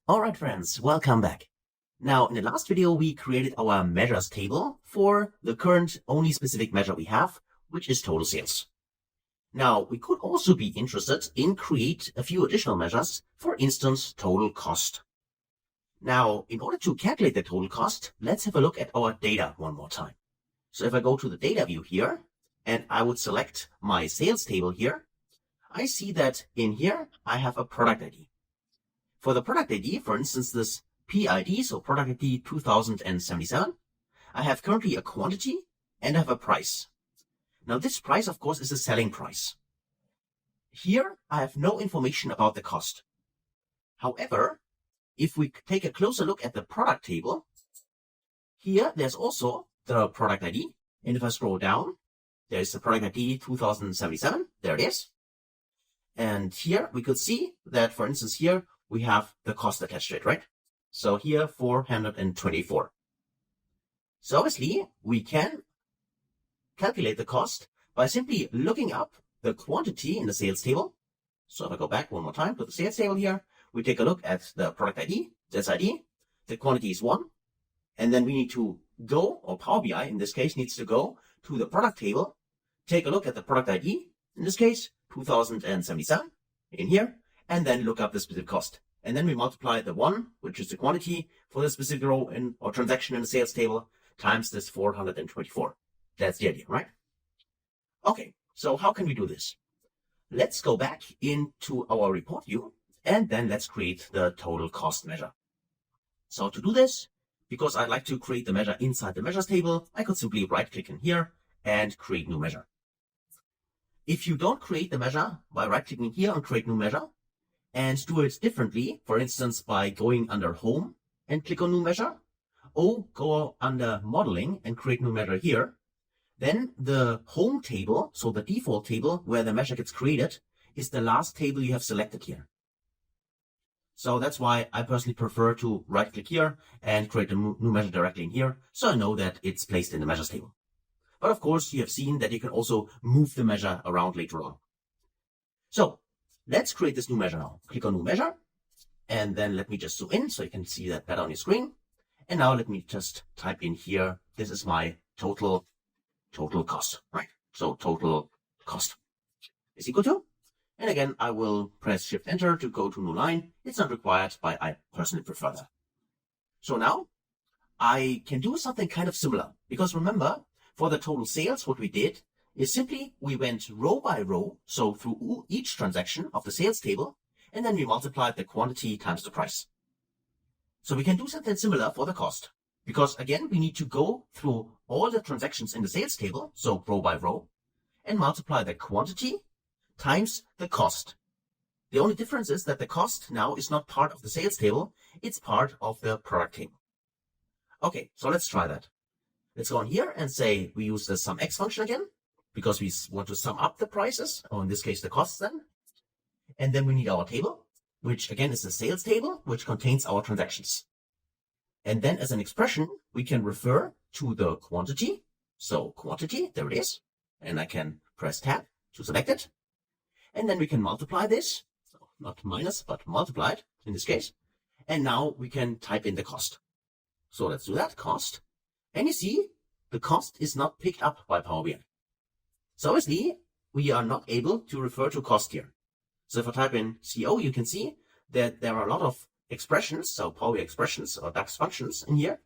Alright friends, welcome back. Now in the last video we created our measures table for the current only specific measure we have, which is total sales. Now we could also be interested in create a few additional measures, for instance total cost. Now in order to calculate the total cost, let's have a look at our data one more time. So if I go to the data view here and I would select my sales table here, I see that in here I have a product ID. For the product ID, for instance, this PID, so product ID 2077, I have currently a quantity and I have a price. Now this price, of course, is a selling price. Here, I have no information about the cost. However, if we take a closer look at the product table, here there's also the product ID. And if I scroll down, there's the product ID 2077. There it is. And here we could see that, for instance, here we have the cost attached to it, right? So here, 424. So obviously, we can calculate the cost by simply looking up the quantity in the sales table. So if I go back one more time to the sales table here, we take a look at the product ID, this ID, the quantity is 1. And then we need to go, or Power BI in this case needs to go to the product table, take a look at the product ID, in this case, 2077 in here, and then look up the specific cost. And then we multiply the 1, which is the quantity for the specific row in or transaction in the sales table, times this 424. That's the idea, right? Okay, so how can we do this? Let's go back into our report view, and then let's create the total cost measure. So to do this, because I'd like to create the measure inside the measures table, I could simply right-click in here and create new measure. If you don't create the measure by right-clicking here and create new measure, and do it differently, for instance, by going under Home and click on New Measure, or go under Modeling and create New Measure here, then the Home table, so the default table where the measure gets created, is the last table you have selected here. So that's why I personally prefer to right-click here and create a new measure directly in here, so I know that it's placed in the Measures table. But of course, you have seen that you can also move the measure around later on. So let's create this new measure now. Click on New Measure, and then let me just zoom in so you can see that better on your screen. And now let me just type in here, this is my total cost, right? So total cost is equal to, and again, I will press Shift Enter to go to new line. It's not required, but I personally prefer that. So now I can do something kind of similar, because remember, for the total sales, what we did is simply we went row by row, so through each transaction of the sales table, and then we multiplied the quantity times the price. So we can do something similar for the cost, because again, we need to go through all the transactions in the sales table, so row by row, and multiply the quantity times the cost. The only difference is that the cost now is not part of the sales table, it's part of the product table. Okay, so let's try that. Let's go on here and say we use the SumX function again, because we want to sum up the prices, or in this case the costs then. And then we need our table, which again is the sales table, which contains our transactions. And then as an expression, we can refer to the quantity. So quantity, there it is. And I can press Tab to select it. And then we can multiply this, so not minus, but multiply it in this case. And now we can type in the cost. So let's do that, cost. And you see, the cost is not picked up by Power BI. So obviously, we are not able to refer to cost here. So if I type in CO, you can see that there are a lot of expressions, so Power BI expressions or DAX functions in here,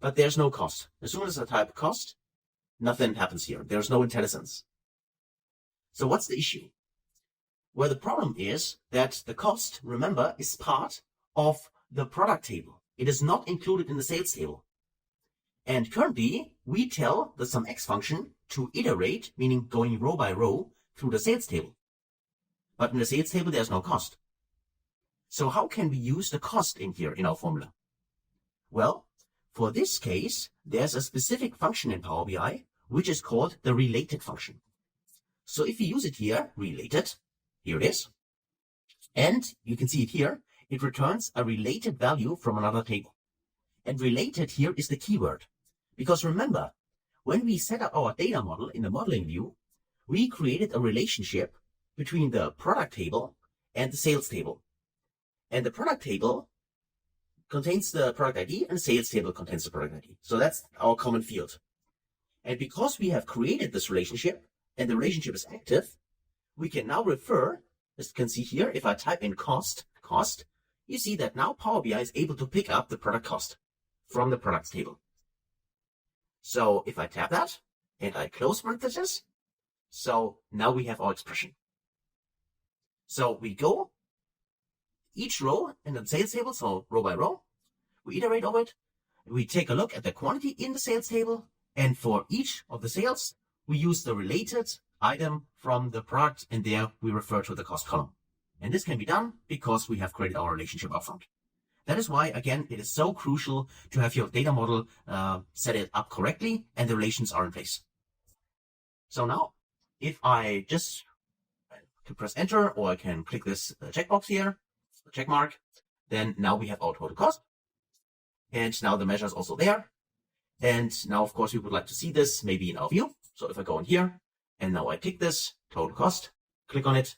but there's no cost. As soon as I type cost, nothing happens here. There's no IntelliSense. So what's the issue? Well, the problem is that the cost, remember, is part of the product table. It is not included in the sales table. And currently, we tell the SumX function to iterate, meaning going row by row through the sales table. But in the sales table, there's no cost. So how can we use the cost in here in our formula? Well, for this case, there's a specific function in Power BI, which is called the related function. So if we use it here, related, here it is. And you can see it here, it returns a related value from another table. And related here is the keyword. Because remember, when we set up our data model in the modeling view, we created a relationship between the product table and the sales table. And the product table contains the product ID and sales table contains the product ID. So that's our common field. And because we have created this relationship and the relationship is active, we can now refer, as you can see here, if I type in cost, you see that now Power BI is able to pick up the product cost from the products table. So if I tap that and I close parentheses, so now we have our expression. So we go each row in the sales table, so row by row, we iterate over it, we take a look at the quantity in the sales table, and for each of the sales, we use the related item from the product, and there we refer to the cost column. And this can be done because we have created our relationship upfront. That is why, again, it is so crucial to have your data model set it up correctly and the relations are in place. So now, if I just can press enter, or I can click this checkbox here, the check mark, then now we have our total cost. And now the measure is also there. And now, of course, we would like to see this maybe in our view. So if I go in here, and now I tick this total cost, click on it.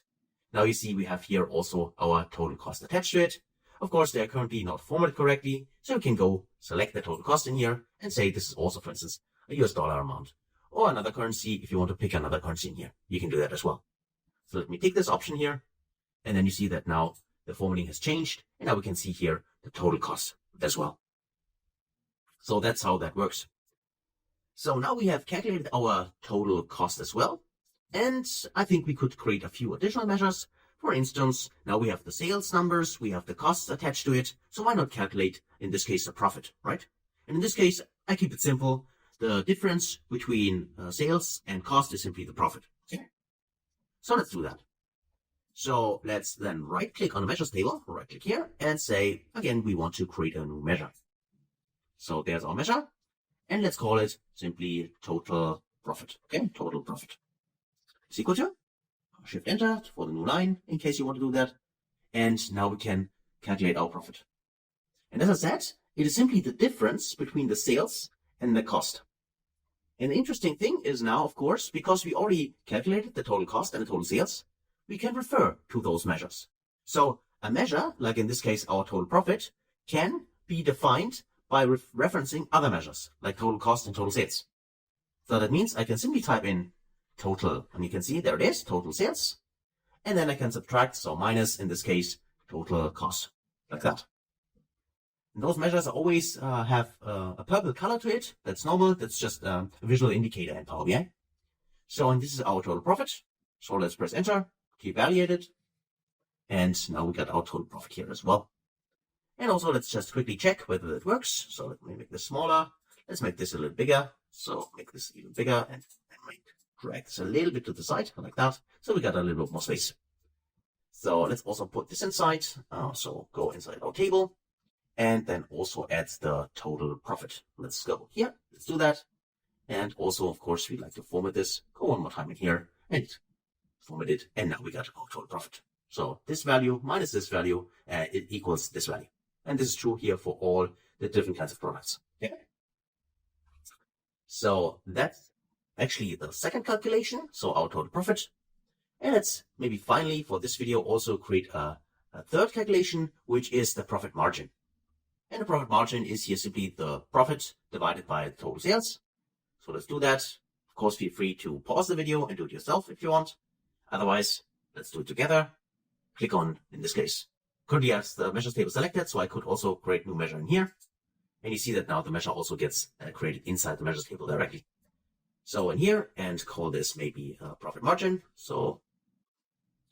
Now you see we have here also our total cost attached to it. Of course, they are currently not formatted correctly. So we can go select the total cost in here and say this is also, for instance, a US dollar amount or another currency. If you want to pick another currency in here, you can do that as well. So let me take this option here. And then you see that now the formatting has changed. And now we can see here the total cost as well. So that's how that works. So now we have calculated our total cost as well. And I think we could create a few additional measures. For instance, now we have the sales numbers, we have the costs attached to it. So why not calculate, in this case, the profit, right? And in this case, I keep it simple. The difference between sales and cost is simply the profit. Okay. So let's do that. So let's then right click on the measures table, right click here and say, again, we want to create a new measure. So there's our measure, and let's call it simply total profit. Okay, total profit is equal to shift enter for the new line in case you want to do that. And now we can calculate our profit. And as I said, it is simply the difference between the sales and the cost. And the interesting thing is now, of course, because we already calculated the total cost and the total sales, we can refer to those measures. So a measure, like in this case, our total profit, can be defined by referencing other measures like total cost and total sales. So that means I can simply type in total, and you can see there it is, total sales. And then I can subtract, so minus, in this case, total cost, like that. And those measures always have a purple color to it. That's normal. That's just a visual indicator in Power BI. So, and this is our total profit. So let's press enter to evaluate it. And now we got our total profit here as well. And also let's just quickly check whether it works. So let me make this smaller. Let's make this a little bigger. So make this even bigger and drag this a little bit to the side like that. So we got a little bit more space. So let's also put this inside. So go inside our table and then also add the total profit. Let's go here. Let's do that. And also, of course, we'd like to format this. Go one more time in here and format it. And now we got our total profit. So this value minus this value, it equals this value. And this is true here for all the different kinds of products. Okay. So that's actually the second calculation. So our total profit. And let's maybe finally for this video also create a third calculation, which is the profit margin. And the profit margin is here simply the profit divided by the total sales. So let's do that. Of course, feel free to pause the video and do it yourself if you want. Otherwise, let's do it together. Click on, in this case, currently I have the measures table selected, so I could also create a new measure in here. And you see that now the measure also gets created inside the measures table directly. So in here, and call this maybe profit margin. So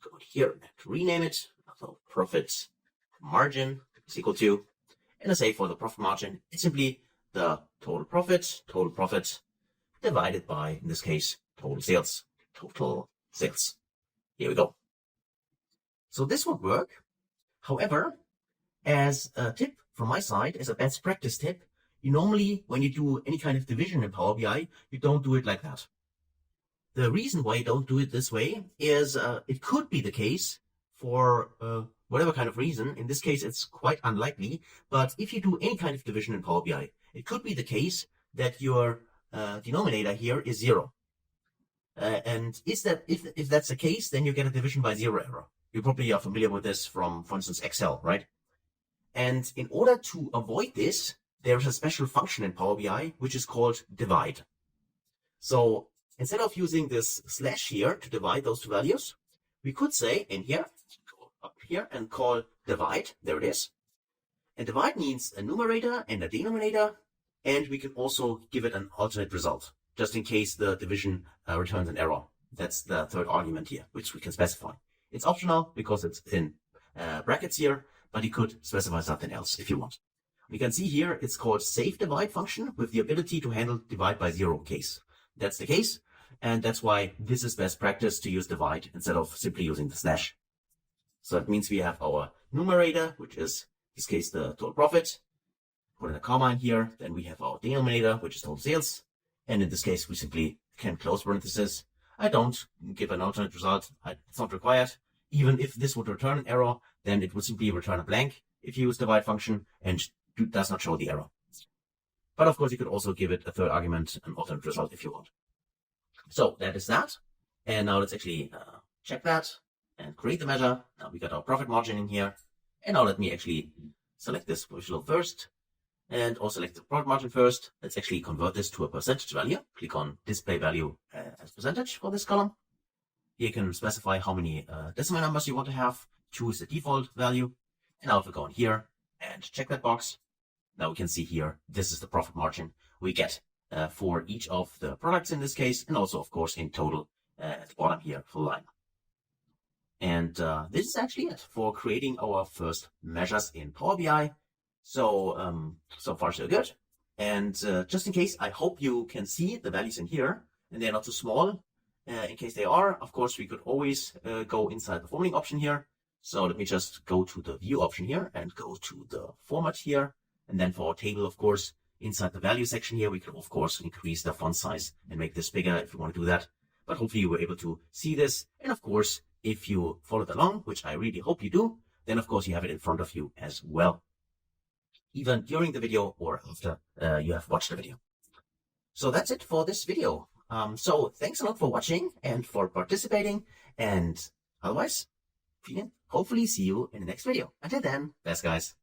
go here and rename it. So profit margin is equal to, and I say for the profit margin, it's simply the total profit divided by, in this case, total sales. Here we go. So this would work. However, as a tip from my side, as a best practice tip, you normally, when you do any kind of division in Power BI, you don't do it like that. The reason why you don't do it this way is it could be the case for whatever kind of reason. In this case, it's quite unlikely. But if you do any kind of division in Power BI, it could be the case that your denominator here is 0. And is that if that's the case, then you get a division by 0 error. You probably are familiar with this from, for instance, Excel, right? And in order to avoid this, there's a special function in Power BI, which is called divide. So instead of using this slash here to divide those two values, we could say in here, go up here and call divide. There it is. And divide means a numerator and a denominator. And we can also give it an alternate result, just in case the division returns an error. That's the third argument here, which we can specify. It's optional because it's in brackets here, but you could specify something else if you want. We can see here it's called save divide function with the ability to handle divide by 0 case. That's the case, and that's why this is best practice to use divide instead of simply using the slash. So that means we have our numerator, which is in this case the total profit. Put in a comma in here. Then we have our denominator, which is total sales. And in this case, we simply can close parentheses. I don't give an alternate result. It's not required. Even if this would return an error, then it would simply return a blank if you use the divide function and does not show the error. But of course, you could also give it a third argument, an alternate result if you want. So that is that. And now let's actually check that and create the measure. Now we got our profit margin in here. And now let me actually select this visual first and also select the profit margin first. Let's actually convert this to a percentage value. Click on display value as percentage for this column. Here you can specify how many decimal numbers you want to have. Choose the default value. And now if we go in here and check that box, now we can see here, this is the profit margin we get for each of the products in this case, and also, of course, in total at the bottom here for the line. And this is actually it for creating our first measures in Power BI. So, so far so good. And just in case, I hope you can see the values in here, and they're not too small. In case they are, of course, we could always go inside the formatting option here. So let me just go to the view option here and go to the format here. And then for our table, of course, inside the value section here, we can, of course, increase the font size and make this bigger if you want to do that. But hopefully you were able to see this. And of course, if you followed along, which I really hope you do, then of course you have it in front of you as well, even during the video or after you have watched the video. So that's it for this video. So thanks a lot for watching and for participating. And otherwise, hopefully see you in the next video. Until then, best guys.